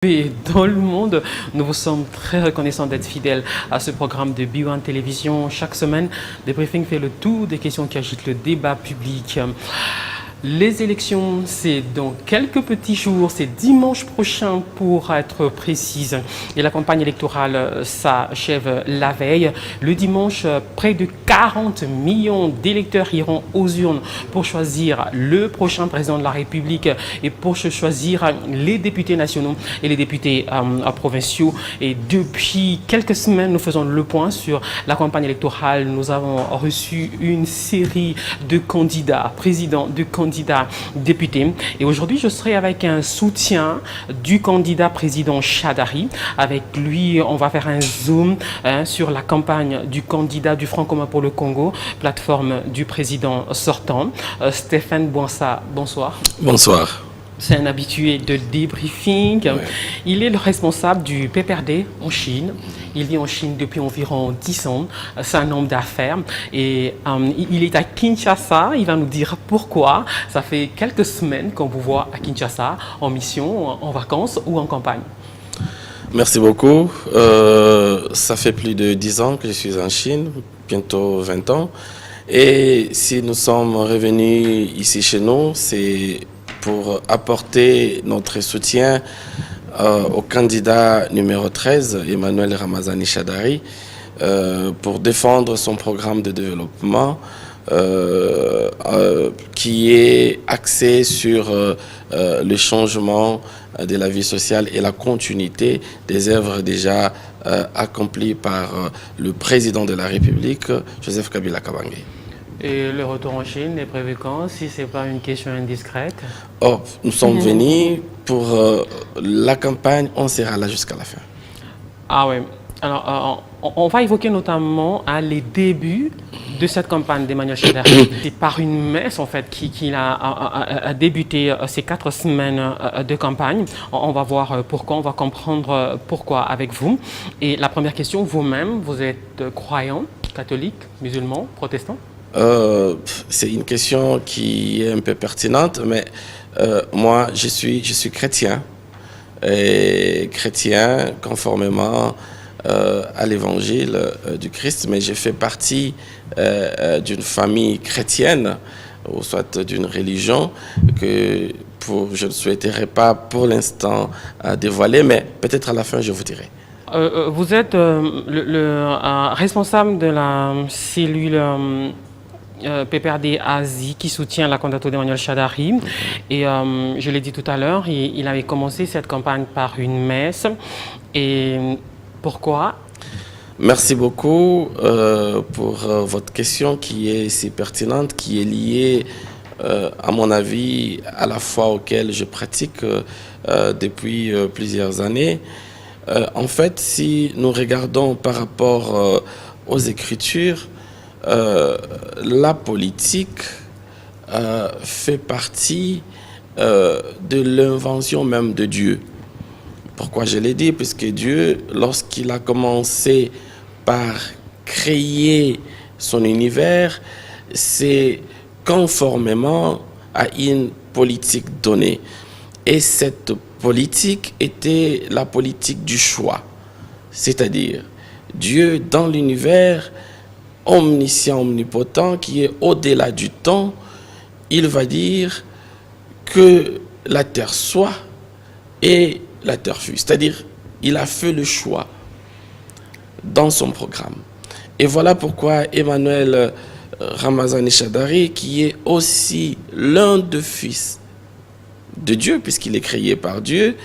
Et dans le monde, nous vous sommes très reconnaissants d'être fidèles à ce programme de B1 Télévision. Chaque semaine, Débriefing fait le tour des questions qui agitent le débat public. Les élections, c'est dans quelques petits jours, c'est dimanche prochain pour être précise. Et la campagne électorale s'achève la veille. Le dimanche, près de 40 millions d'électeurs iront aux urnes pour choisir le prochain président de la République et pour choisir les députés nationaux et les députés provinciaux. Et depuis quelques semaines, nous faisons le point sur la campagne électorale. Nous avons reçu une série de candidats, présidents de candidats députés. Et aujourd'hui, je serai avec un soutien du candidat président Chadari. Avec lui, on va faire un zoom sur la campagne du candidat du Front commun pour le Congo, plateforme du président sortant. Stéphane Bouansa, bonsoir. Bonsoir. C'est un habitué de débriefing. Ouais. Il est le responsable du PPRD en Chine. Il vit en Chine depuis environ 10 ans. C'est un homme d'affaires. Et il est à Kinshasa. Il va nous dire pourquoi. Ça fait quelques semaines qu'on vous voit à Kinshasa, en mission, en vacances ou en campagne. Merci beaucoup. Ça fait plus de 10 ans que je suis en Chine, bientôt 20 ans. Et si nous sommes revenus ici chez nous, c'est pour apporter notre soutien au candidat numéro 13, Emmanuel Ramazani Chadari, pour défendre son programme de développement qui est axé sur le changement de la vie sociale et la continuité des œuvres déjà accomplies par le président de la République, Joseph Kabila Kabange. Et le retour en Chine est prévu quand, si ce n'est pas une question indiscrète? Oh, nous sommes venus pour la campagne, on sera là jusqu'à la fin. Ah oui. Alors, on va évoquer notamment les débuts de cette campagne d'Emmanuel Chadari. C'est par une messe, en fait, qu'il a débuté ces 4 semaines de campagne. On va voir pourquoi, on va comprendre pourquoi avec vous. Et la première question, vous-même, vous êtes croyant, catholique, musulman, protestant? C'est une question qui est un peu pertinente, mais moi, je suis chrétien, et chrétien conformément à l'évangile du Christ, mais je fais partie d'une famille chrétienne, ou soit d'une religion, que je ne souhaiterais pas pour l'instant dévoiler, mais peut-être à la fin, je vous dirai. Vous êtes le responsable de la cellule PPRD Asie qui soutient la candidature d'Emmanuel Chadari. Et je l'ai dit tout à l'heure, il avait commencé cette campagne par une messe. Et pourquoi? Merci beaucoup pour votre question qui est si pertinente, qui est liée, à mon avis, à la foi auquel je pratique depuis plusieurs années. En fait, si nous regardons par rapport aux Écritures, la politique fait partie de l'invention même de Dieu. Pourquoi je l'ai dit? Puisque Dieu, lorsqu'il a commencé par créer son univers, c'est conformément à une politique donnée. Et cette politique était la politique du choix. C'est-à-dire, Dieu dans l'univers omniscient, omnipotent, qui est au-delà du temps, il va dire que la terre soit et la terre fut. C'est-à-dire, il a fait le choix dans son programme. Et voilà pourquoi Emmanuel Ramazani Chadari, qui est aussi l'un des fils de Dieu, puisqu'il est créé par Dieu,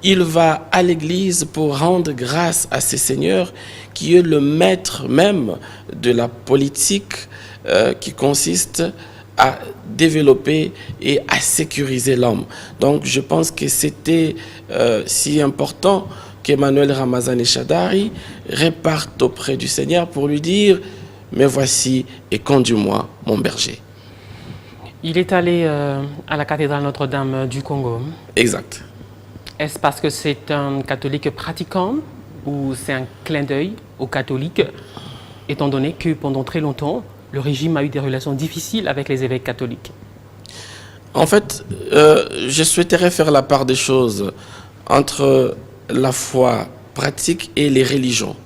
il va à l'église pour rendre grâce à ses seigneurs, qui est le maître même de la politique qui consiste à développer et à sécuriser l'homme. Donc je pense que c'était si important qu'Emmanuel Ramazani Chadari reparte auprès du Seigneur pour lui dire « Mais voici et conduis-moi, mon berger ». Il est allé à la cathédrale Notre-Dame du Congo. Exact. Est-ce parce que c'est un catholique pratiquant ou c'est un clin d'œil aux catholiques, étant donné que pendant très longtemps, le régime a eu des relations difficiles avec les évêques catholiques? En fait, je souhaiterais faire la part des choses entre la foi pratique et les religions.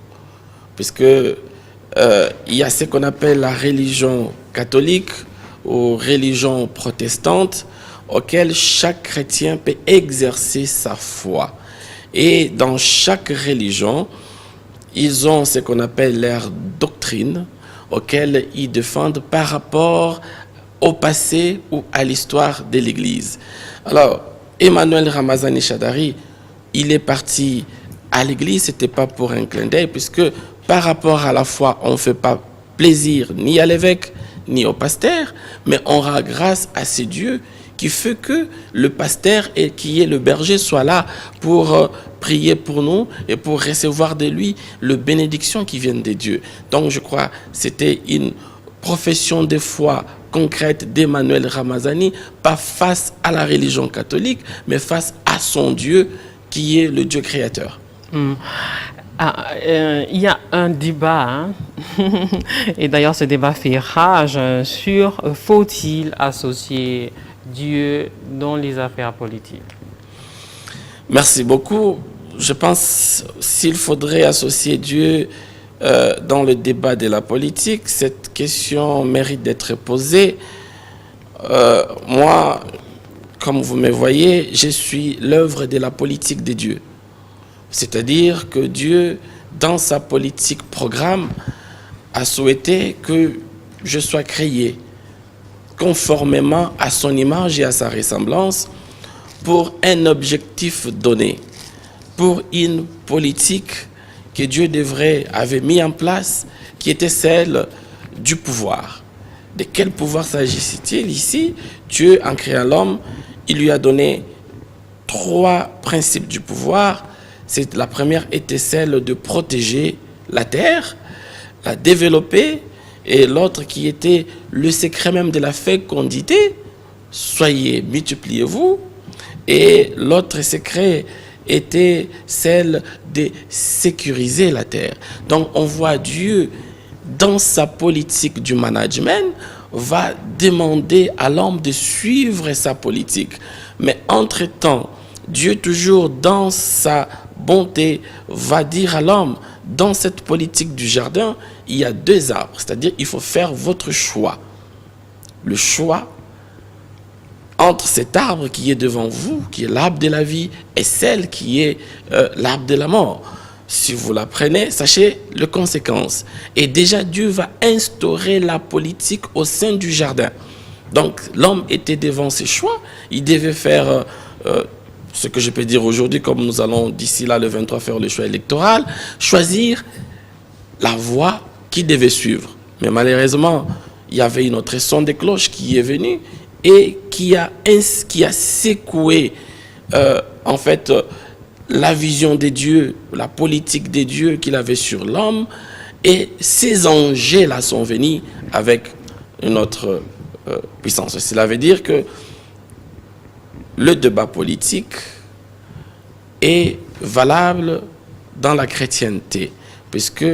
Puisque il y a ce qu'on appelle la religion catholique ou religion protestante, auquel chaque chrétien peut exercer sa foi. Et dans chaque religion, ils ont ce qu'on appelle leur doctrine, auquel ils défendent par rapport au passé ou à l'histoire de l'Église. Alors, Emmanuel Ramazani Shadari, il est parti à l'Église, ce n'était pas pour un clin d'œil, puisque par rapport à la foi, on ne fait pas plaisir ni à l'évêque, ni au pasteur, mais on rend grâce à ce Dieu qui fait que le pasteur et qui est le berger soit là pour prier pour nous et pour recevoir de lui les bénédictions qui viennent de Dieu. Donc je crois que c'était une profession de foi concrète d'Emmanuel Ramazani, pas face à la religion catholique, mais face à son Dieu qui est le Dieu créateur. Il y a un débat, hein? Et d'ailleurs ce débat fait rage sur faut-il associer Dieu dans les affaires politiques? Merci beaucoup. Je pense s'il faudrait associer Dieu dans le débat de la politique, cette question mérite d'être posée. Moi, comme vous me voyez, je suis l'œuvre de la politique de Dieu. C'est-à-dire que Dieu, dans sa politique programme, a souhaité que je sois créé conformément à son image et à sa ressemblance pour un objectif donné, pour une politique que Dieu avait mis en place, qui était celle du pouvoir. De quel pouvoir s'agit-il ici? Dieu, en créant l'homme, il lui a donné 3 principes du pouvoir. La première était celle de protéger la terre, la développer, et l'autre qui était le secret même de la fécondité, soyez, multipliez-vous. Et l'autre secret était celle de sécuriser la terre. Donc on voit Dieu, dans sa politique du management, va demander à l'homme de suivre sa politique. Mais entre-temps, Dieu, toujours dans sa bonté, va dire à l'homme, dans cette politique du jardin, il y a 2 arbres, c'est-à-dire il faut faire votre choix. Le choix entre cet arbre qui est devant vous, qui est l'arbre de la vie, et celle qui est l'arbre de la mort. Si vous la prenez, sachez les conséquences. Et déjà, Dieu va instaurer la politique au sein du jardin. Donc, l'homme était devant ses choix. Il devait faire ce que je peux dire aujourd'hui, comme nous allons d'ici là, le 23, faire le choix électoral, choisir la voie qu'il devait suivre. Mais malheureusement, il y avait une autre son de cloche qui est venue et qui a secoué, en fait, la vision de Dieu, la politique de Dieu qu'il avait sur l'homme, et ces enjeux-là sont venus avec une autre puissance. Cela veut dire que le débat politique est valable dans la chrétienté, puisque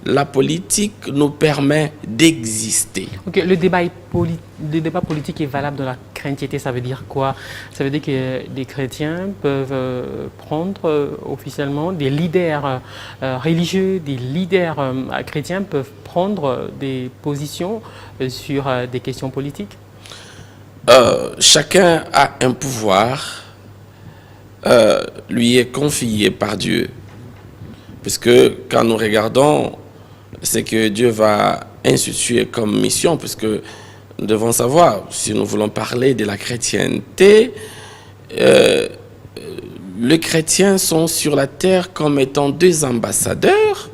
la politique nous permet d'exister. Ok, le débat politique est valable dans la chrétienté, ça veut dire quoi? Ça veut dire que les chrétiens peuvent prendre officiellement, des leaders religieux, des leaders chrétiens peuvent prendre des positions sur des questions politiques? Chacun a un pouvoir, lui est confié par Dieu. Puisque quand nous regardons ce que Dieu va instituer comme mission, puisque nous devons savoir, si nous voulons parler de la chrétienté, les chrétiens sont sur la terre comme étant 2 ambassadeurs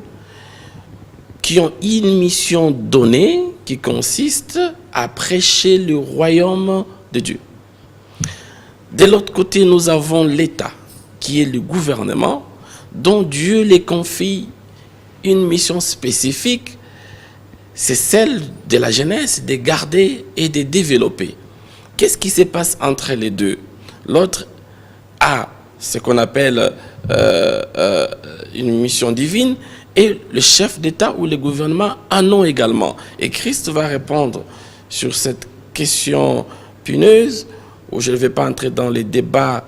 qui ont une mission donnée qui consiste à prêcher le royaume de Dieu. De l'autre côté, nous avons l'État, qui est le gouvernement, dont Dieu les confie une mission spécifique, c'est celle de la jeunesse, de garder et de développer. Qu'est-ce qui se passe entre les deux? L'autre a ce qu'on appelle une mission divine, et le chef d'État ou le gouvernement en ont également. Et Christ va répondre sur cette question pineuse, où je ne vais pas entrer dans les débats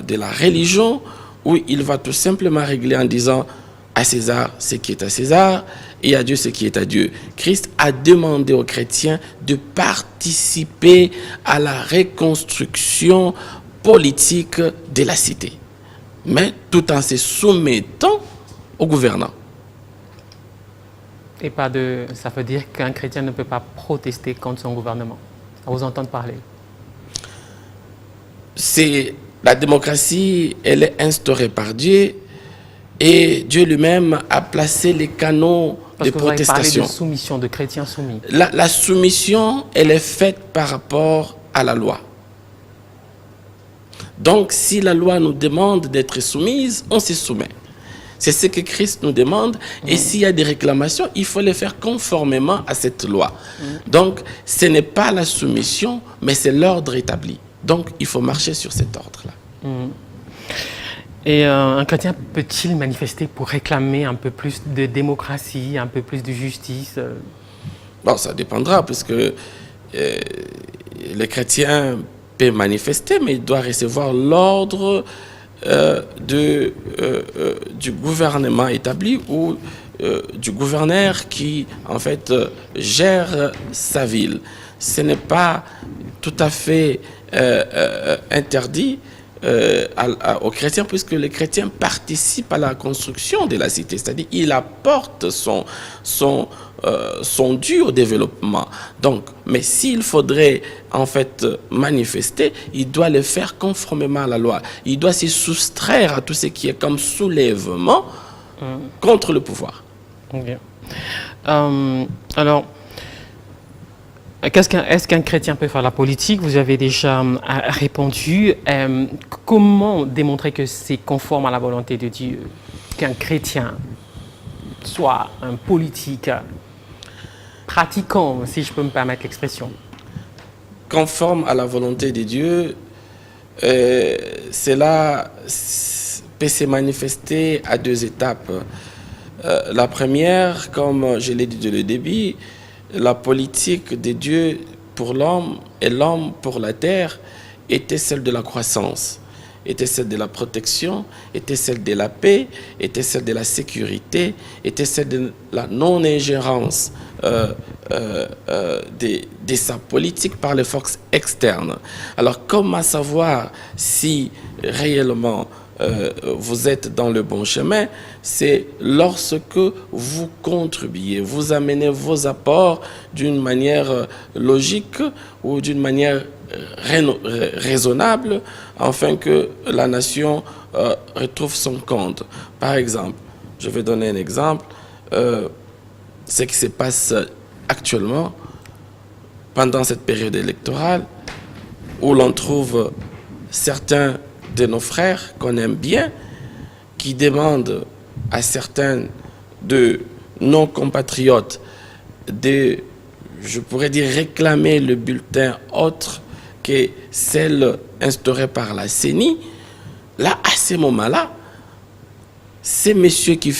de la religion, où il va tout simplement régler en disant à César ce qui est à César et à Dieu ce qui est à Dieu. Christ a demandé aux chrétiens de participer à la reconstruction politique de la cité, mais tout en se soumettant au gouvernant. Et ça veut dire qu'un chrétien ne peut pas protester contre son gouvernement. À vous entendre parler. La démocratie, elle est instaurée par Dieu et Dieu lui-même a placé les canaux de protestation. Parce que vous avez parlé de soumission, de chrétiens soumis. La soumission, elle est faite par rapport à la loi. Donc, si la loi nous demande d'être soumise, on se soumet. C'est ce que Christ nous demande. Et s'il y a des réclamations, il faut les faire conformément à cette loi. Donc, ce n'est pas la soumission, mais c'est l'ordre établi. Donc, il faut marcher sur cet ordre-là. Et un chrétien peut-il manifester pour réclamer un peu plus de démocratie, un peu plus de justice? Bon, ça dépendra, puisque le chrétien peut manifester, mais il doit recevoir l'ordre du gouvernement établi ou du gouverneur qui, en fait, gère sa ville. Ce n'est pas tout à fait interdit aux chrétiens, puisque les chrétiens participent à la construction de la cité, c'est-à-dire il apporte son dû au développement. Donc, mais s'il faudrait en fait manifester, il doit le faire conformément à la loi. Il doit se soustraire à tout ce qui est comme soulèvement contre le pouvoir. Okay. Alors, est-ce qu'un chrétien peut faire la politique? Vous avez déjà répondu. Comment démontrer que c'est conforme à la volonté de Dieu qu'un chrétien soit un politique pratiquant, si je peux me permettre l'expression? Conforme à la volonté de Dieu, cela peut se manifester à deux étapes. La première, comme je l'ai dit dès le début, la politique de Dieu pour l'homme et l'homme pour la terre était celle de la croissance, était celle de la protection, était celle de la paix, était celle de la sécurité, était celle de la non-ingérence de sa politique par les forces externes. Alors, comment savoir si réellement vous êtes dans le bon chemin? C'est lorsque vous contribuez, vous amenez vos apports d'une manière logique ou d'une manière raisonnable, afin que la nation retrouve son compte. Par exemple, je vais donner un exemple, ce qui se passe actuellement pendant cette période électorale, où l'on trouve certains de nos frères qu'on aime bien, qui demandent à certains de nos compatriotes de, je pourrais dire, réclamer le bulletin autre que celle instaurée par la CENI. Là, à ce moment-là, c'est monsieur qui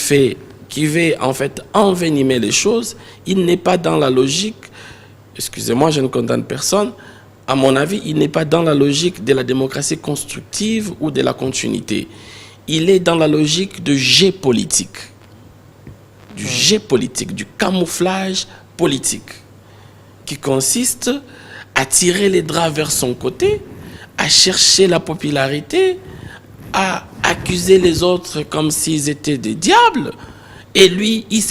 veut en fait envenimer les choses. Il n'est pas dans la logique, excusez-moi, je ne condamne personne, à mon avis, il n'est pas dans la logique de la démocratie constructive ou de la continuité. Il est dans la logique de jet politique. Du jet politique, du camouflage politique, qui consiste à tirer les draps vers son côté, à chercher la popularité, à accuser les autres comme s'ils étaient des diables. Et lui, il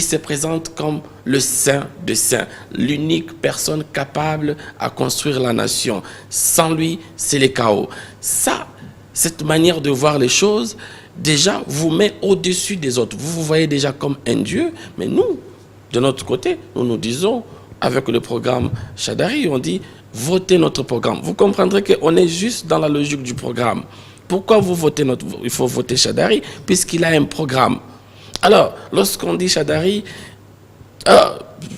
se présente comme le saint des saints, l'unique personne capable à construire la nation. Sans lui, c'est le chaos. Ça, cette manière de voir les choses, déjà, vous met au-dessus des autres. Vous vous voyez déjà comme un Dieu, mais nous, de notre côté, nous disons, avec le programme Shadari, on dit, votez notre programme. Vous comprendrez qu'on est juste dans la logique du programme. Pourquoi vous votez il faut voter Shadari, puisqu'il a un programme. Alors, lorsqu'on dit Shadari,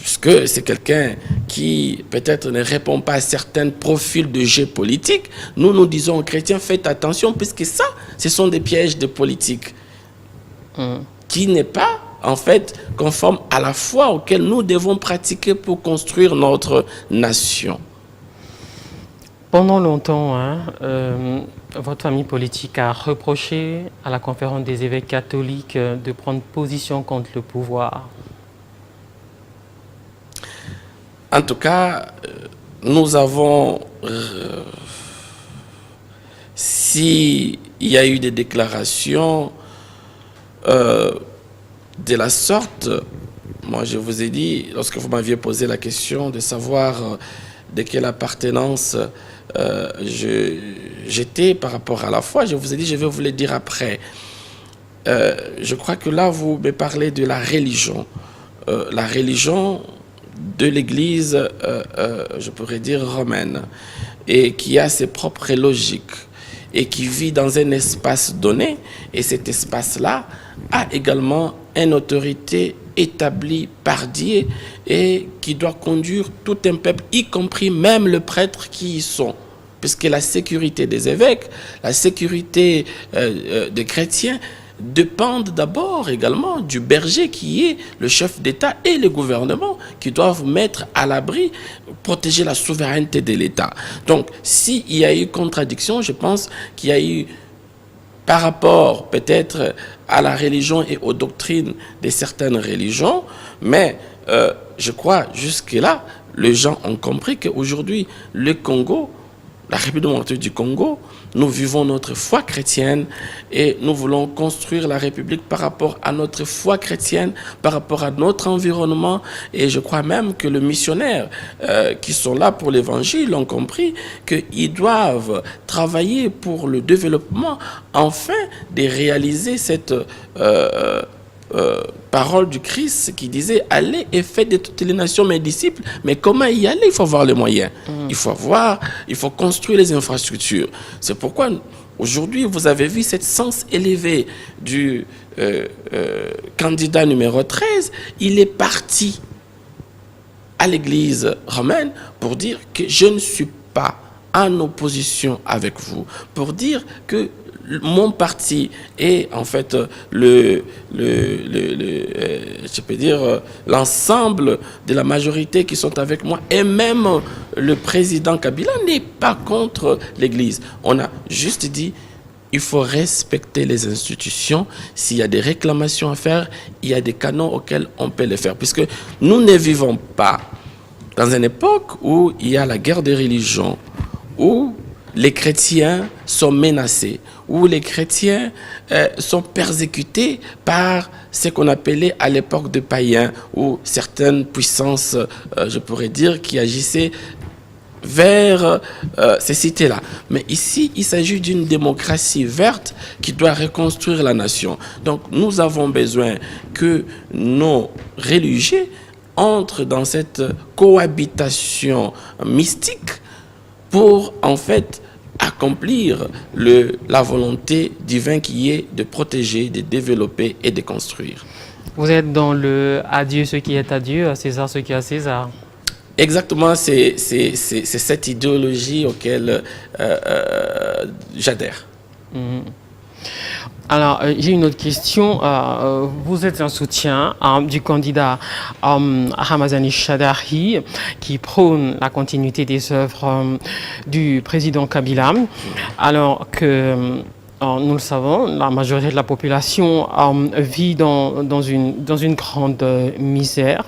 puisque c'est quelqu'un qui peut-être ne répond pas à certains profils de jeu politique, nous disons aux chrétiens, faites attention, puisque ça, ce sont des pièges de politique qui n'est pas, en fait, conforme à la foi auquel nous devons pratiquer pour construire notre nation. Pendant longtemps, Votre famille politique a reproché à la conférence des évêques catholiques de prendre position contre le pouvoir. En tout cas, nous avons, s'il y a eu des déclarations de la sorte, moi je vous ai dit, lorsque vous m'aviez posé la question de savoir de quelle appartenance j'étais par rapport à la foi, je vous ai dit, je vais vous le dire après. Je crois que là, vous me parlez de la religion. La religion de l'Église, je pourrais dire romaine, et qui a ses propres logiques, et qui vit dans un espace donné, et cet espace-là a également une autorité établie par Dieu, et qui doit conduire tout un peuple, y compris même le prêtre qui y sont. Puisque la sécurité des évêques, la sécurité des chrétiens, dépendent d'abord également du berger qui est le chef d'État et le gouvernement qui doivent mettre à l'abri, protéger la souveraineté de l'État. Donc, s'il y a eu contradiction, je pense qu'il y a eu, par rapport peut-être à la religion et aux doctrines de certaines religions, mais je crois jusque-là, les gens ont compris qu'aujourd'hui, le Congo, la République démocratique du Congo, nous vivons notre foi chrétienne et nous voulons construire la République par rapport à notre foi chrétienne, par rapport à notre environnement. Et je crois même que les missionnaires qui sont là pour l'Évangile ont compris qu'ils doivent travailler pour le développement afin de réaliser cette parole du Christ qui disait « Allez et faites de toutes les nations mes disciples ». Mais comment y aller? Il faut avoir les moyens. Il faut construire les infrastructures. C'est pourquoi aujourd'hui, vous avez vu cette sens élevé du candidat numéro 13. Il est parti à l'église romaine pour dire que je ne suis pas en opposition avec vous, pour dire que mon parti est en fait je peux dire l'ensemble de la majorité qui sont avec moi, et même le président Kabila n'est pas contre l'Église. On a juste dit il faut respecter les institutions. S'il y a des réclamations à faire, il y a des canaux auxquels on peut les faire, puisque nous ne vivons pas dans une époque où il y a la guerre des religions, où les chrétiens sont menacés, où les chrétiens sont persécutés par ce qu'on appelait à l'époque de païens, ou certaines puissances, je pourrais dire, qui agissaient vers ces cités-là. Mais ici, il s'agit d'une démocratie verte qui doit reconstruire la nation. Donc, nous avons besoin que nos religieux entrent dans cette cohabitation mystique pour, en fait, accomplir la volonté divine qui est de protéger, de développer et de construire. Vous êtes dans le « à Dieu ce qui est à Dieu, à César ce qui est à César ». Exactement, c'est cette idéologie auquel j'adhère. Alors, j'ai une autre question. Vous êtes un soutien du candidat Ramazani Shadari qui prône la continuité des œuvres du président Kabila, alors que nous le savons, la majorité de la population vit dans une grande misère,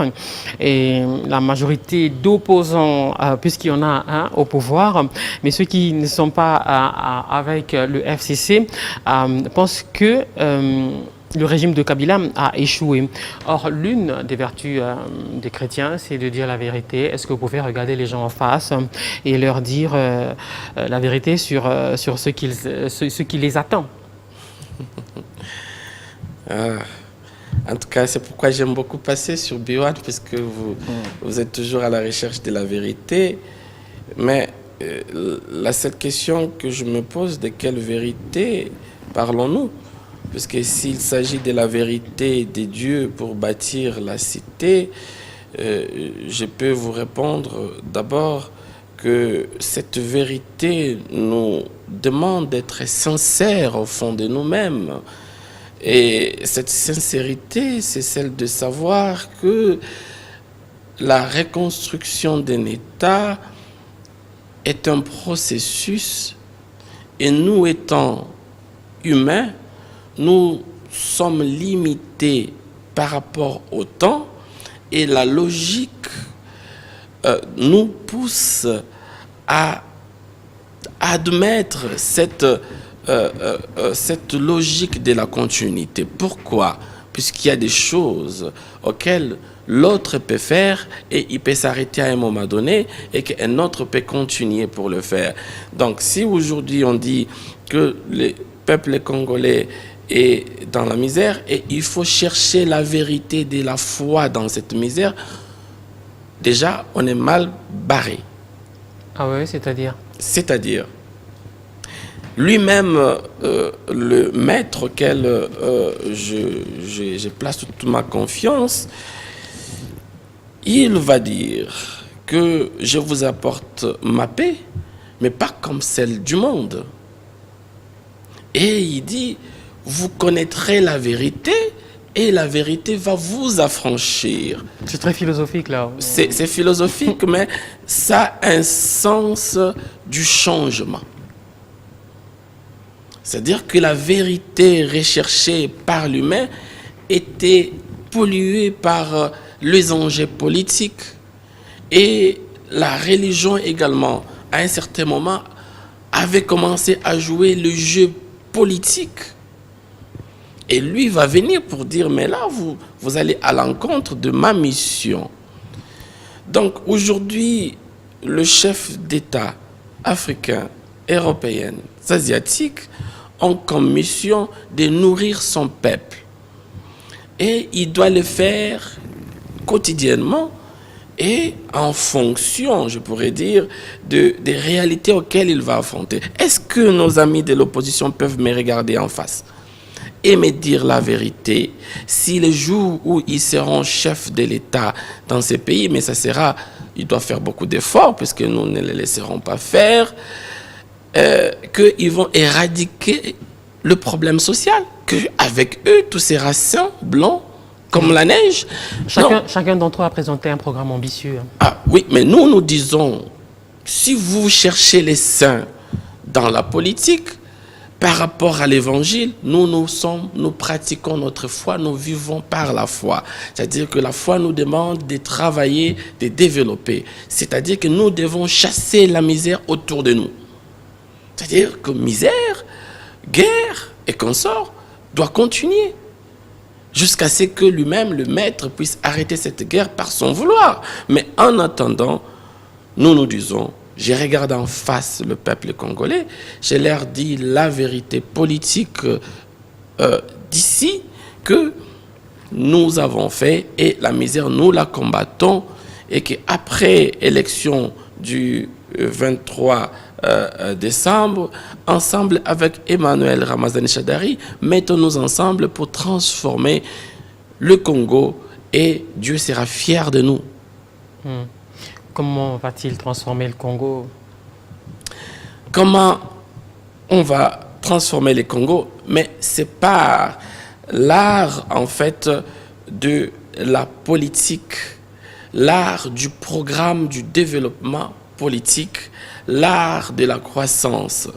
et la majorité d'opposants, puisqu'il y en a au pouvoir, mais ceux qui ne sont pas avec le FCC pensent que le régime de Kabila a échoué. Or, l'une des vertus des chrétiens, c'est de dire la vérité. Est-ce que vous pouvez regarder les gens en face et leur dire la vérité sur ce qui les attend? En tout cas, c'est pourquoi j'aime beaucoup passer sur B1, puisque vous êtes toujours à la recherche de la vérité. Mais la seule question que je me pose, de quelle vérité parlons-nous? Parce que s'il s'agit de la vérité de Dieu pour bâtir la cité, je peux vous répondre d'abord que cette vérité nous demande d'être sincères au fond de nous-mêmes. Et cette sincérité, c'est celle de savoir que la reconstruction d'un État est un processus Et nous étant humains, nous sommes limités par rapport au temps et la logique nous pousse à admettre cette logique de la continuité. Pourquoi? Puisqu'il y a des choses auxquelles l'autre peut faire et il peut s'arrêter à un moment donné et qu'un autre peut continuer pour le faire. Donc si aujourd'hui on dit que le peuple congolais est dans la misère et il faut chercher la vérité de la foi dans cette misère, déjà on est mal barré. Ah oui, c'est-à-dire? C'est-à-dire, lui-même, le maître auquel je place toute ma confiance, il va dire que je vous apporte ma paix, mais pas comme celle du monde. Et il dit, vous connaîtrez la vérité et la vérité va vous affranchir. C'est très philosophique là. C'est philosophique, mais ça a un sens du changement. C'est-à-dire que la vérité recherchée par l'humain était polluée par les enjeux politiques et la religion également, à un certain moment, avait commencé à jouer le jeu politique. Et lui va venir pour dire, mais là, vous allez à l'encontre de ma mission. Donc aujourd'hui, le chef d'État africain, européen, asiatique, ont comme mission de nourrir son peuple. Et il doit le faire quotidiennement et en fonction, je pourrais dire, des réalités auxquelles il va affronter. Est-ce que nos amis de l'opposition peuvent me regarder en face et me dire la vérité? Si le jour où ils seront chefs de l'État dans ces pays, mais ça sera, ils doivent faire beaucoup d'efforts puisque nous ne les laisserons pas faire, qu'ils vont éradiquer le problème social, qu'avec eux, tous ces racines blancs, comme la neige. Chacun d'entre eux a présenté un programme ambitieux. Ah oui, mais nous disons, si vous cherchez les saints dans la politique, par rapport à l'évangile, nous pratiquons notre foi, nous vivons par la foi. C'est-à-dire que la foi nous demande de travailler, de développer. C'est-à-dire que nous devons chasser la misère autour de nous. C'est-à-dire que misère, guerre et consorts doit continuer jusqu'à ce que lui-même, le maître, puisse arrêter cette guerre par son vouloir. Mais en attendant, nous disons, je regarde en face le peuple congolais, je leur dis la vérité politique d'ici que nous avons fait et la misère, nous la combattons et qu'après l'élection du 23 décembre, ensemble avec Emmanuel Ramazani Shadari, mettons-nous ensemble pour transformer le Congo et Dieu sera fier de nous. Comment va-t-il transformer le Congo? Comment on va transformer le Congo? Mais c'est par l'art, en fait, de la politique, l'art du programme du développement politique, l'art de la croissance,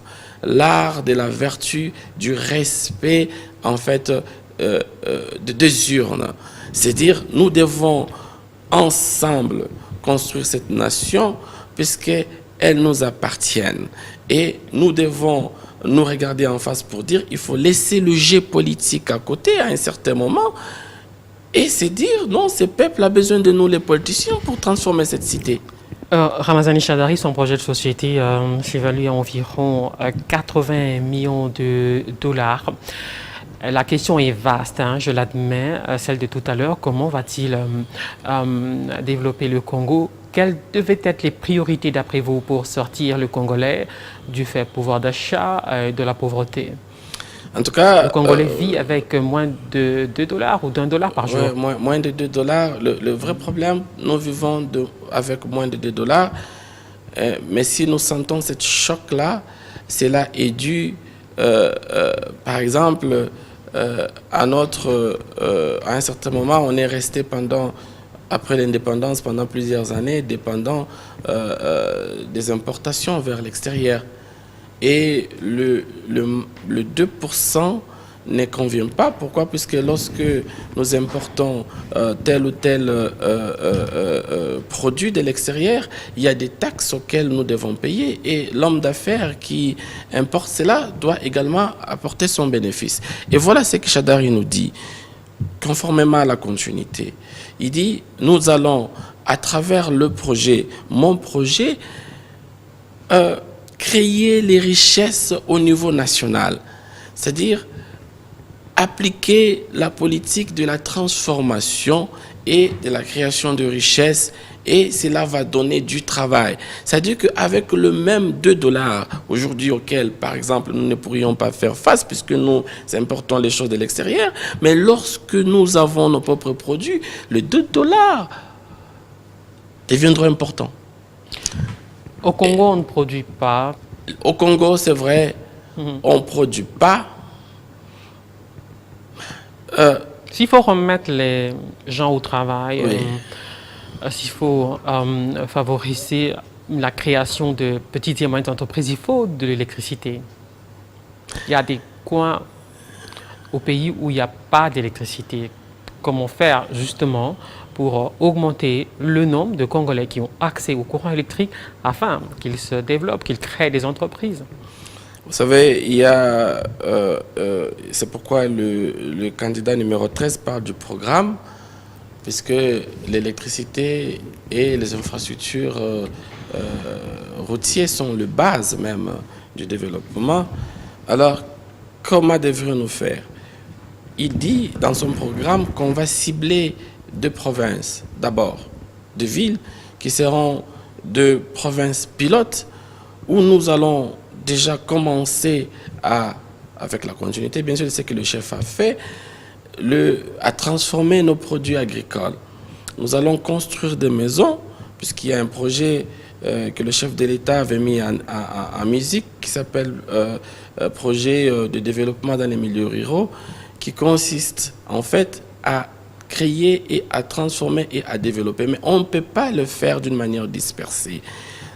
l'art de la vertu, du respect, en fait, de deux urnes. C'est-à-dire, nous devons ensemble construire cette nation puisqu'elle nous appartient. Et nous devons nous regarder en face pour dire il faut laisser le jeu politique à côté à un certain moment et se dire non, ce peuple a besoin de nous les politiciens pour transformer cette cité. Ramazani Shadari, son projet de société s'évalue à environ 80 millions de dollars. La question est vaste, hein, je l'admets, celle de tout à l'heure. Comment va-t-il développer le Congo? Quelles devaient être les priorités d'après vous pour sortir le Congolais du faible pouvoir d'achat et de la pauvreté? En tout cas, le Congolais vit avec moins de $2 ou $1 par jour. Moins de $2. Le vrai problème, nous vivons avec moins de $2. Mais si nous sentons ce choc-là, cela est dû, par exemple, à un certain moment, on est resté après l'indépendance, pendant plusieurs années, dépendant des importations vers l'extérieur. et le 2% ne convient pas. Pourquoi? Puisque lorsque nous importons tel ou tel produit de l'extérieur, il y a des taxes auxquelles nous devons payer et l'homme d'affaires qui importe cela doit également apporter son bénéfice. Et voilà ce que Shadari nous dit, conformément à la continuité. Il dit, nous allons, à travers le projet, mon projet, créer les richesses au niveau national. C'est-à-dire appliquer la politique de la transformation et de la création de richesses, et cela va donner du travail. C'est-à-dire qu'avec le même 2 dollars aujourd'hui auquel, par exemple, nous ne pourrions pas faire face puisque nous importons les choses de l'extérieur, mais lorsque nous avons nos propres produits, le 2 dollars deviendra important. Au Congo, on ne produit pas. Au Congo, c'est vrai, on ne produit pas. S'il faut remettre les gens au travail, Oui. s'il faut favoriser la création de petites et moyennes entreprises, il faut de l'électricité. Il y a des coins au pays où il n'y a pas d'électricité. Comment faire justement pour augmenter le nombre de Congolais qui ont accès au courant électrique afin qu'ils se développent, qu'ils créent des entreprises? Vous savez, il y a, c'est pourquoi le candidat numéro 13 parle du programme, puisque l'électricité et les infrastructures routières sont le base même du développement. Alors, comment devrions-nous faire? Il dit dans son programme qu'on va cibler 2 provinces, d'abord 2 villes qui seront 2 provinces pilotes où nous allons déjà commencer avec la continuité, bien sûr, de ce que le chef a fait, à transformer nos produits agricoles. Nous allons construire des maisons, puisqu'il y a un projet que le chef de l'État avait mis en musique, qui s'appelle projet de développement dans les milieux ruraux, qui consiste en fait à créer et à transformer et à développer. Mais on ne peut pas le faire d'une manière dispersée.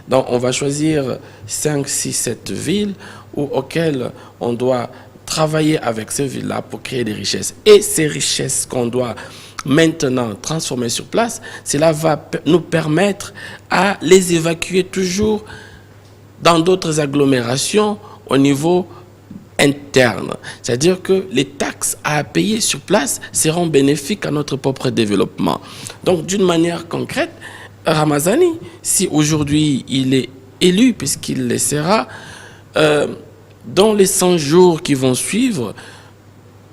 Donc, on va choisir 5, 6, 7 villes auxquelles on doit travailler avec ces villes-là pour créer des richesses. Et ces richesses qu'on doit maintenant transformer sur place, cela va nous permettre à les évacuer toujours dans d'autres agglomérations au niveau interne. C'est-à-dire que les taxes à payer sur place seront bénéfiques à notre propre développement. Donc, d'une manière concrète, Ramazani, si aujourd'hui il est élu, puisqu'il le sera, dans les 100 jours qui vont suivre,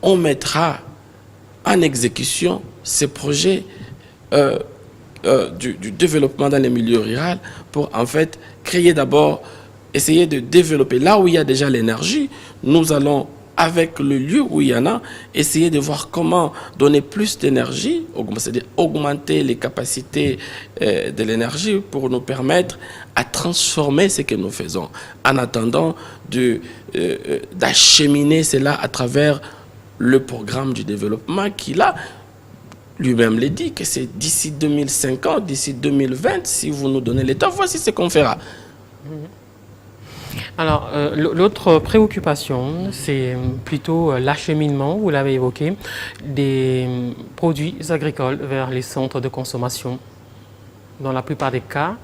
on mettra en exécution ces projets du développement dans les milieux ruraux pour en fait créer d'abord, essayer de développer là où il y a déjà l'énergie. Nous allons, avec le lieu où il y en a, essayer de voir comment donner plus d'énergie, c'est-à-dire augmenter les capacités de l'énergie pour nous permettre à transformer ce que nous faisons, en attendant d'acheminer cela à travers le programme du développement qui, là, lui-même l'a dit, que c'est d'ici 2050, d'ici 2020, si vous nous donnez l'État, voici ce qu'on fera. Alors, l'autre préoccupation, c'est plutôt l'acheminement, vous l'avez évoqué, des produits agricoles vers les centres de consommation. Dans la plupart des cas,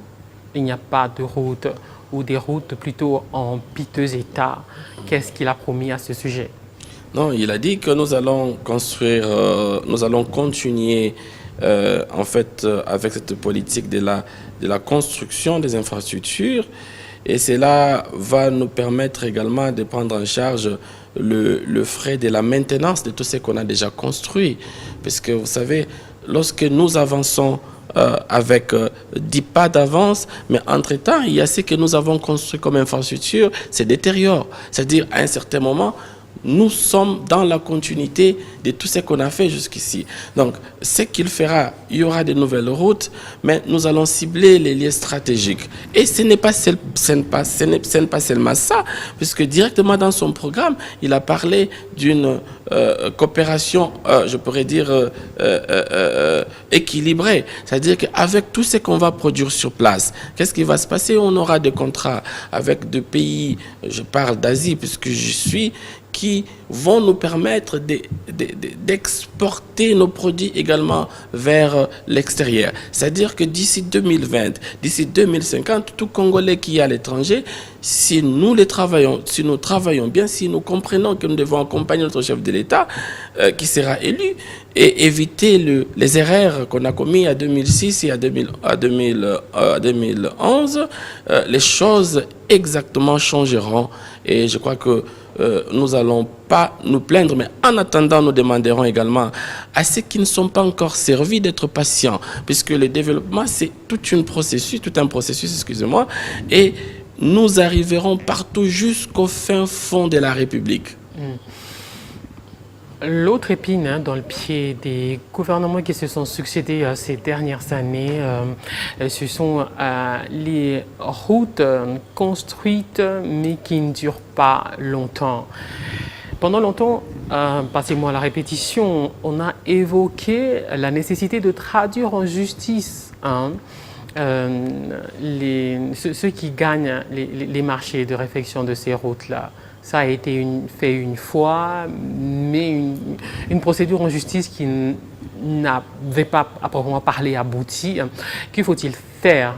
il n'y a pas de route ou des routes plutôt en piteux état. Qu'est-ce qu'il a promis à ce sujet? Non, il a dit que nous allons construire, nous allons continuer en fait avec cette politique de la construction des infrastructures. Et cela va nous permettre également de prendre en charge le frais de la maintenance de tout ce qu'on a déjà construit. Parce que vous savez, lorsque nous avançons avec 10 pas d'avance, mais entre-temps, il y a ce que nous avons construit comme infrastructure, c'est détériore. C'est-à-dire, à un certain moment, nous sommes dans la continuité de tout ce qu'on a fait jusqu'ici. Donc, ce qu'il fera, il y aura de nouvelles routes, mais nous allons cibler les lieux stratégiques. Et ce n'est pas seulement ça, puisque directement dans son programme, il a parlé d'une coopération, je pourrais dire, équilibrée. C'est-à-dire qu'avec tout ce qu'on va produire sur place, qu'est-ce qui va se passer? On aura des contrats avec des pays, je parle d'Asie, puisque je suis, qui vont nous permettre d'exporter nos produits également vers l'extérieur. C'est-à-dire que d'ici 2020, d'ici 2050, tout Congolais qui est à l'étranger, si nous travaillons bien, si nous comprenons que nous devons accompagner notre chef de l'État qui sera élu et éviter les erreurs qu'on a commises à 2006 et à 2011, les choses exactement changeront. Et je crois que nous n'allons pas nous plaindre, mais en attendant, nous demanderons également à ceux qui ne sont pas encore servis d'être patients, puisque le développement, c'est tout un processus, excusez-moi, et nous arriverons partout jusqu'au fin fond de la République. L'autre épine dans le pied des gouvernements qui se sont succédés ces dernières années, ce sont les routes construites mais qui ne durent pas longtemps. Pendant longtemps, passez-moi la répétition, on a évoqué la nécessité de traduire en justice ceux qui gagnent les marchés de réfection de ces routes-là. Ça a été fait une fois, mais une procédure en justice qui n'avait pas à proprement parler abouti. Que faut-il faire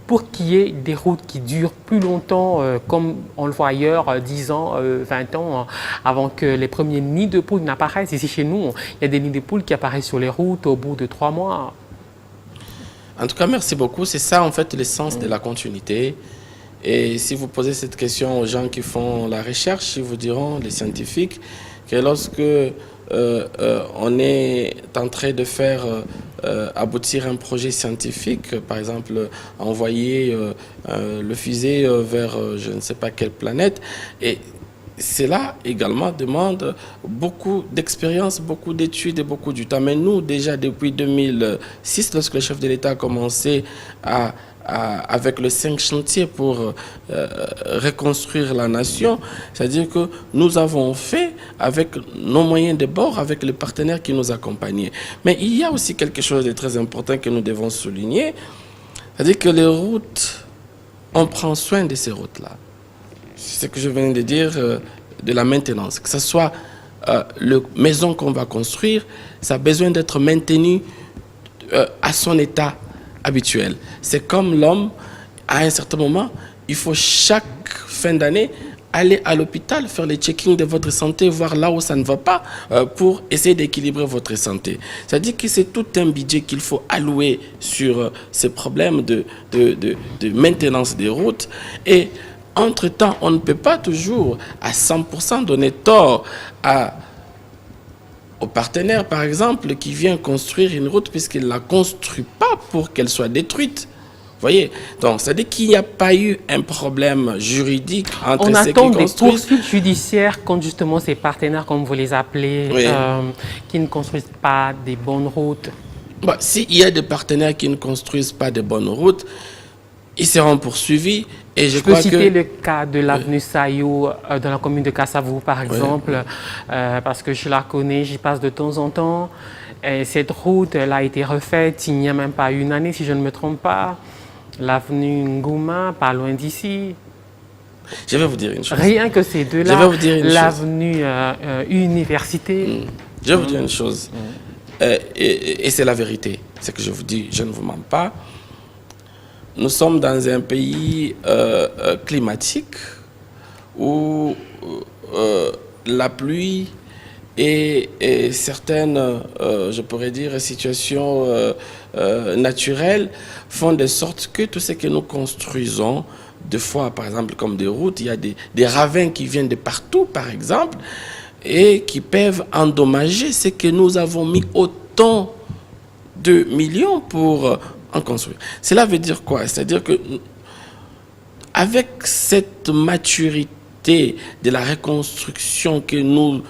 pour qu'il y ait des routes qui durent plus longtemps, comme on le voit ailleurs, 10 ans, 20 ans, avant que les premiers nids de poules n'apparaissent? Ici chez nous, il y a des nids de poules qui apparaissent sur les routes au bout de 3 mois. En tout cas, merci beaucoup. C'est ça, en fait, l'essence de la continuité. Et si vous posez cette question aux gens qui font la recherche, ils vous diront, les scientifiques, que lorsque on est en train de faire aboutir un projet scientifique, par exemple envoyer le fusée vers je ne sais pas quelle planète, et cela également demande beaucoup d'expérience, beaucoup d'études et beaucoup du temps. Mais nous, déjà depuis 2006, lorsque le chef de l'État a commencé avec le 5 chantiers pour reconstruire la nation, c'est-à-dire que nous avons fait avec nos moyens de bord, avec les partenaires qui nous accompagnaient. Mais il y a aussi quelque chose de très important que nous devons souligner, c'est-à-dire que les routes, on prend soin de ces routes-là. C'est ce que je viens de dire, de la maintenance. Que ce soit la maison qu'on va construire, ça a besoin d'être maintenu à son état habituel. C'est comme l'homme, à un certain moment, il faut chaque fin d'année aller à l'hôpital, faire les check-ins de votre santé, voir là où ça ne va pas, pour essayer d'équilibrer votre santé. C'est-à-dire que c'est tout un budget qu'il faut allouer sur ces problèmes de maintenance des routes. Et entre-temps, on ne peut pas toujours à 100% donner tort au partenaire, par exemple, qui vient construire une route puisqu'il ne la construit pas pour qu'elle soit détruite. Vous voyez? Donc, c'est-à-dire qu'il n'y a pas eu un problème juridique entre ceux qui construisent. On attend des poursuites judiciaires contre justement ces partenaires, comme vous les appelez, oui, qui ne construisent pas des bonnes routes. Bon, s'il y a des partenaires qui ne construisent pas de bonnes routes, ils seront poursuivis. Et je peux citer le cas de l'avenue Sayo dans la commune de Kassavou, par exemple, parce que je la connais, j'y passe de temps en temps. Et cette route, elle a été refaite il n'y a même pas une année, si je ne me trompe pas. L'avenue Ngouma, pas loin d'ici. Je vais vous dire une chose. Rien que ces deux-là, l'avenue Université. Je vais vous dire une chose. Et c'est la vérité. Ce que je vous dis, je ne vous mens pas. Nous sommes dans un pays climatique où la pluie et certaines, je pourrais dire, situations naturelles font de sorte que tout ce que nous construisons, des fois, par exemple, comme des routes, il y a des ravins qui viennent de partout, par exemple, et qui peuvent endommager ce que nous avons mis autant de millions pour en construire. Cela veut dire quoi? C'est-à-dire que avec cette maturité réalité de la reconstruction que nous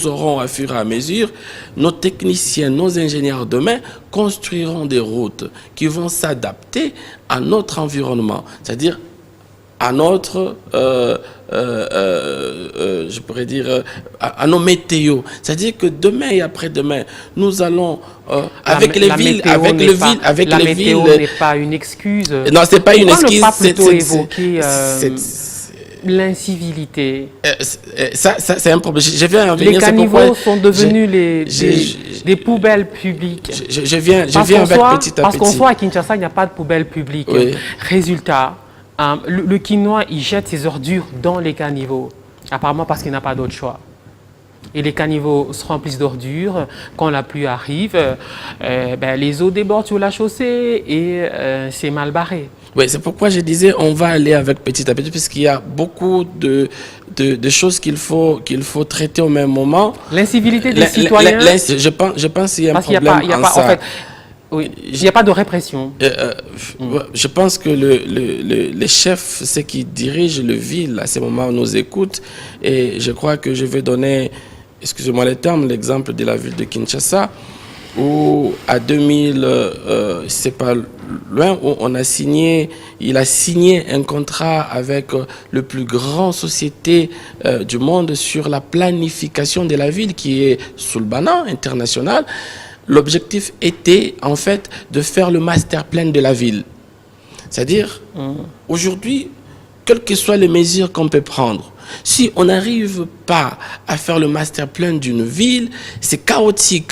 aurons à fur et à mesure, nos techniciens, nos ingénieurs demain construiront des routes qui vont s'adapter à notre environnement, c'est-à-dire à notre, je pourrais dire, à nos météos. C'est-à-dire que demain et après-demain, nous allons, avec les villes, la météo n'est pas une excuse. Non, c'est pas une excuse. Pourquoi ne pas plutôt évoquer l'incivilité? Ça, c'est un problème. Je viens en venir. Les caniveaux sont devenus des poubelles publiques. Je viens avec petit à petit. Parce qu'on soit à Kinshasa, il n'y a pas de poubelle publique. Oui. Résultat, le Quinois, il jette ses ordures dans les caniveaux, apparemment parce qu'il n'a pas d'autre choix. Et les caniveaux se remplissent d'ordures. Quand la pluie arrive, les eaux débordent sur la chaussée et c'est mal barré. Oui, c'est pourquoi je disais on va aller avec petit à petit, puisqu'il y a beaucoup de choses qu'il faut traiter au même moment. L'incivilité des citoyens. Je pense qu'il y a un problème il n'y a pas de répression. Je pense que les chefs, ceux qui dirigent le ville, à ce moment, nous écoutent. Et je crois que je vais donner, excusez-moi le terme, l'exemple de la ville de Kinshasa, où à 2000, c'est pas loin, où il a signé un contrat avec le plus grand société du monde sur la planification de la ville, qui est Sulbana International. L'objectif était, en fait, de faire le master plan de la ville. C'est-à-dire, aujourd'hui, quelles que soient les mesures qu'on peut prendre, si on n'arrive pas à faire le master plan d'une ville, c'est chaotique.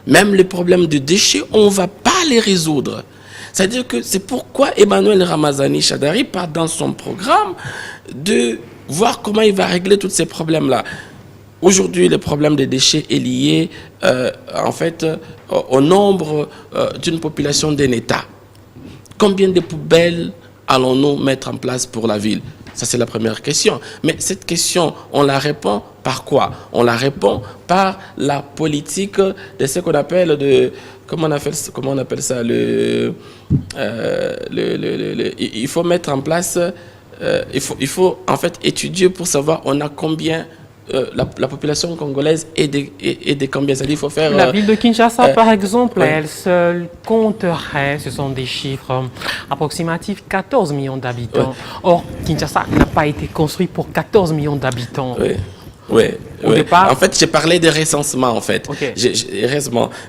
Même les problèmes de déchets, on ne va pas les résoudre. C'est-à-dire que c'est pourquoi Emmanuel Ramazani Shadary part dans son programme de voir comment il va régler tous ces problèmes-là. Aujourd'hui, le problème des déchets est lié, en fait, au nombre d'une population d'un État. Combien de poubelles allons-nous mettre en place pour la ville? Ça, c'est la première question. Mais cette question, on la répond par quoi? On la répond par la politique de ce qu'on appelle comment on appelle ça, il faut mettre en place, il faut en fait étudier pour savoir on a combien. La population congolaise est de combien? C'est-à-dire, il faut faire... La ville de Kinshasa, par exemple, elle seule compterait, ce sont des chiffres approximatifs, 14 millions d'habitants. Or, Kinshasa n'a pas été construit pour 14 millions d'habitants. Oui. Départ... En fait, j'ai parlé de recensement, en fait. Okay.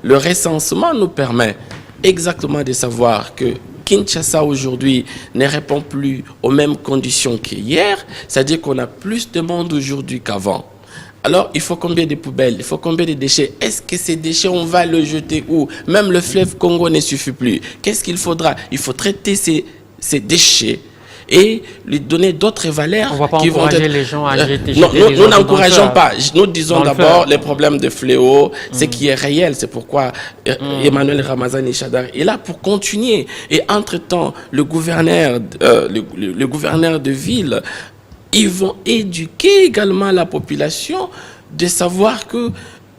Le recensement nous permet exactement de savoir que Kinshasa aujourd'hui ne répond plus aux mêmes conditions qu'hier, c'est-à-dire qu'on a plus de monde aujourd'hui qu'avant. Alors, il faut combien de poubelles? Il faut combien de déchets? Est-ce que ces déchets, on va les jeter où? Même le fleuve Congo ne suffit plus. Qu'est-ce qu'il faudra? Il faut traiter ces déchets et lui donner d'autres valeurs. On ne va pas encourager les gens à jeter. Nous n'encourageons pas. Nous disons d'abord les problèmes de fléau, ce qui est réel. C'est pourquoi Emmanuel Ramazani Shadary est là pour continuer. Et entre-temps, le gouverneur de ville, ils vont éduquer également la population de savoir que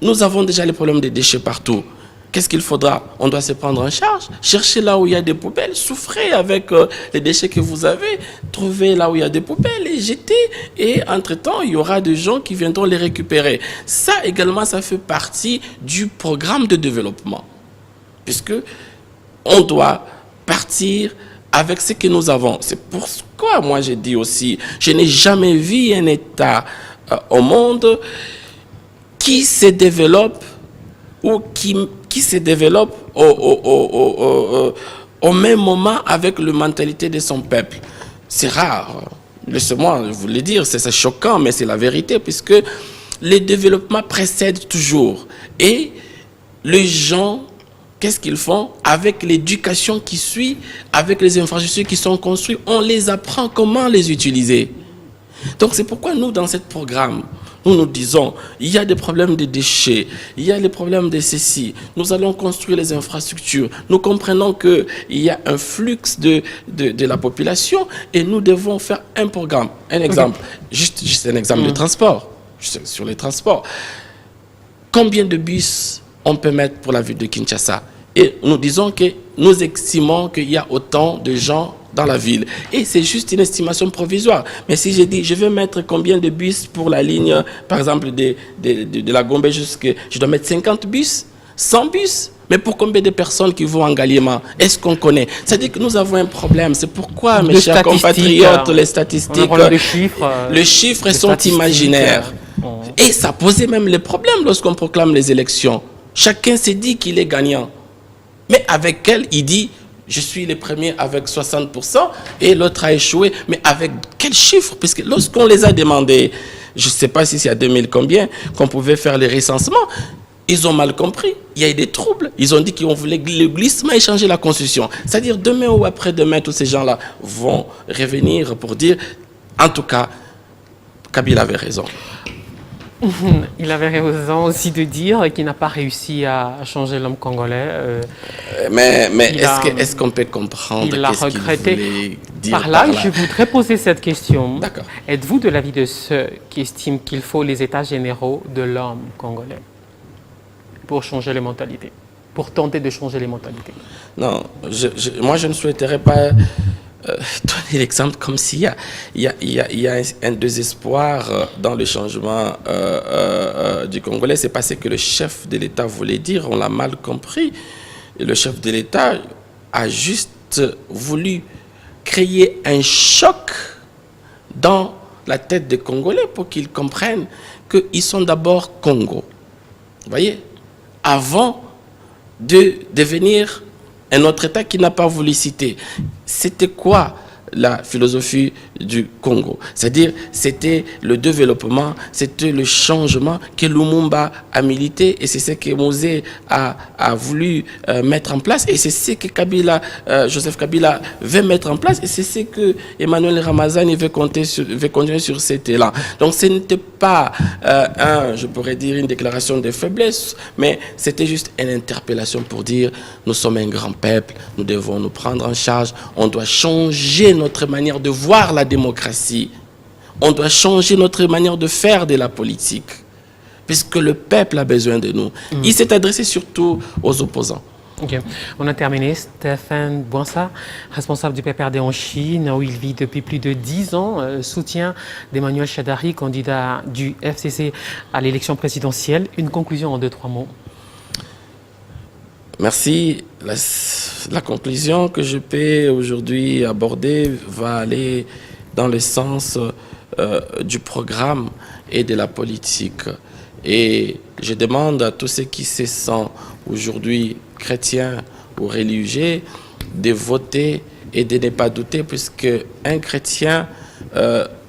nous avons déjà les problèmes des déchets partout. Qu'est-ce qu'il faudra? On doit se prendre en charge, chercher là où il y a des poubelles, souffrer avec les déchets que vous avez, trouver là où il y a des poubelles et jeter. Et entre-temps, il y aura des gens qui viendront les récupérer. Ça également, ça fait partie du programme de développement. Puisque on doit partir avec ce que nous avons. C'est pourquoi moi j'ai dit aussi, je n'ai jamais vu un État au monde qui se développe ou qui se développe au même moment avec la mentalité de son peuple. C'est rare. Laissez-moi vous le dire, c'est choquant, mais c'est la vérité, puisque le développement précède toujours. Et les gens, qu'est-ce qu'ils font? Avec l'éducation qui suit, avec les infrastructures qui sont construites, on les apprend comment les utiliser. Donc c'est pourquoi nous, dans ce programme, nous disons, il y a des problèmes de déchets, il y a les problèmes de ceci, nous allons construire les infrastructures, nous comprenons qu'il y a un flux de la population et nous devons faire un programme. Un exemple, juste un exemple de transport, sur les transports. Combien de bus on peut mettre pour la ville de Kinshasa? Et nous disons que nous estimons qu'il y a autant de gens dans la ville. Et c'est juste une estimation provisoire. Mais si je dis, je veux mettre combien de bus pour la ligne, par exemple, de la Gombe jusqu'à... Je dois mettre 50 bus, 100 bus. Mais pour combien de personnes qui vont en Galliema? Est-ce qu'on connaît? C'est-à-dire que nous avons un problème. C'est pourquoi, mes chers compatriotes, les statistiques, les chiffres sont imaginaires. Et ça posait même les problèmes lorsqu'on proclame les élections. Chacun s'est dit qu'il est gagnant. Mais avec elle, il dit, je suis le premier avec 60% et l'autre a échoué. Mais avec quel chiffre? Parce que lorsqu'on les a demandé, je ne sais pas si c'est à 2000 combien, qu'on pouvait faire les recensements, ils ont mal compris. Il y a eu des troubles. Ils ont dit qu'on voulait le glissement et changer la constitution. C'est-à-dire demain ou après-demain, tous ces gens-là vont revenir pour dire, en tout cas, Kabila avait raison. Il avait raison aussi de dire qu'il n'a pas réussi à changer l'homme congolais. Mais est-ce qu'on peut comprendre qu'est-ce qu'il voulait dire par là? Je voudrais poser cette question. D'accord. Êtes-vous de l'avis de ceux qui estiment qu'il faut les états généraux de l'homme congolais pour changer les mentalités, pour tenter de changer les mentalités? Non, moi je ne souhaiterais pas donner l'exemple comme s'il y a un désespoir dans le changement du Congolais. C'est parce que le chef de l'État voulait dire, on l'a mal compris. Et le chef de l'État a juste voulu créer un choc dans la tête des Congolais pour qu'ils comprennent qu'ils sont d'abord Congo. Vous voyez? Avant de devenir un autre État qui n'a pas voulu citer. C'était quoi la philosophie du Congo? C'est-à-dire, c'était le développement, c'était le changement que Lumumba a milité et c'est ce que Mosé a voulu mettre en place et c'est ce que Joseph Kabila veut mettre en place et c'est ce que Emmanuel Ramazani veut continuer sur cet élan. Donc, ce n'était pas, je pourrais dire, une déclaration de faiblesse, mais c'était juste une interpellation pour dire, nous sommes un grand peuple, nous devons nous prendre en charge, on doit changer notre manière de voir la démocratie. On doit changer notre manière de faire de la politique. Puisque le peuple a besoin de nous. Il s'est adressé surtout aux opposants. Okay. On a terminé. Stéphane Bouansa, responsable du PPRD en Chine, où il vit depuis plus de 10 ans, soutien d'Emmanuel Shadari, candidat du FCC à l'élection présidentielle. Une conclusion en 2-3 mots. Merci. La conclusion que je peux aujourd'hui aborder va aller dans le sens du programme et de la politique. Et je demande à tous ceux qui se sentent aujourd'hui chrétiens ou religieux de voter et de ne pas douter, puisque un chrétien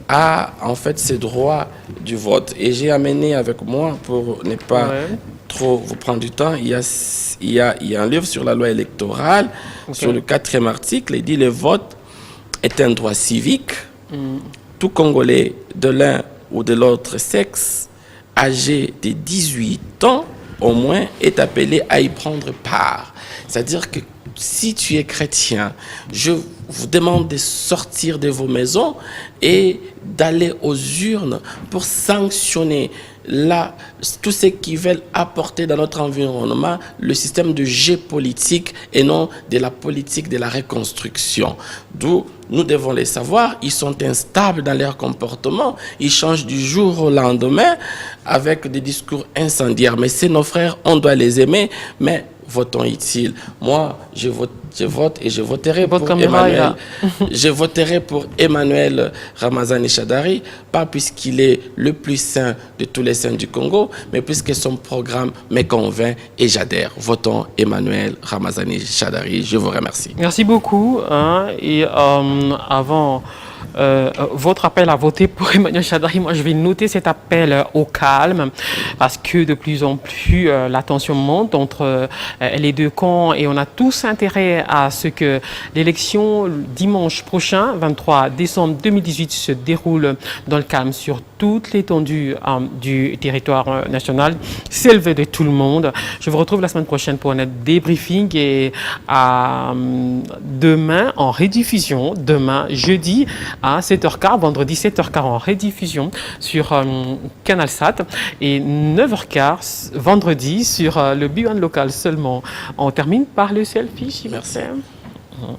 a en fait ses droits du vote. Et j'ai amené avec moi, pour ne pas trop vous prendre du temps, il y a un livre sur la loi électorale, sur le 4e article, il dit le vote est un droit civique. Tout Congolais de l'un ou de l'autre sexe, âgé de 18 ans au moins, est appelé à y prendre part. C'est-à-dire que si tu es chrétien, je vous demande de sortir de vos maisons et d'aller aux urnes pour sanctionner tous ceux qui veulent apporter dans notre environnement le système de géopolitique et non de la politique de la reconstruction. D'où nous devons les savoir, ils sont instables dans leur comportement, ils changent du jour au lendemain avec des discours incendiaires. Mais c'est nos frères, on doit les aimer, mais votons utile. Moi, je vote et je voterai pour Emmanuel. Je voterai pour Emmanuel Ramazani Shadari, pas puisqu'il est le plus saint de tous les saints du Congo, mais puisque son programme me convainc et j'adhère. Votons Emmanuel Ramazani Shadari. Je vous remercie. Merci beaucoup. Et avant votre appel à voter pour Emmanuel Shadari, moi je vais noter cet appel au calme parce que de plus en plus la tension monte entre les deux camps et on a tous intérêt à ce que l'élection dimanche prochain, 23 décembre 2018, se déroule dans le calme sur toute l'étendue du territoire national. C'est le vœu de tout le monde. Je vous retrouve la semaine prochaine pour un débriefing et demain en rediffusion, demain jeudi à 7h15, vendredi 7h15 en rediffusion sur Canalsat et 9h15 vendredi sur le B1 local seulement. On termine par le selfie, s'il vous plaît. Merci.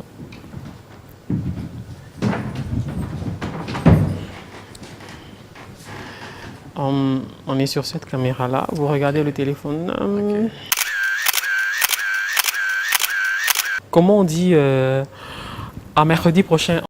On est sur cette caméra-là. Vous regardez le téléphone. Ok. Comment on dit à mercredi prochain?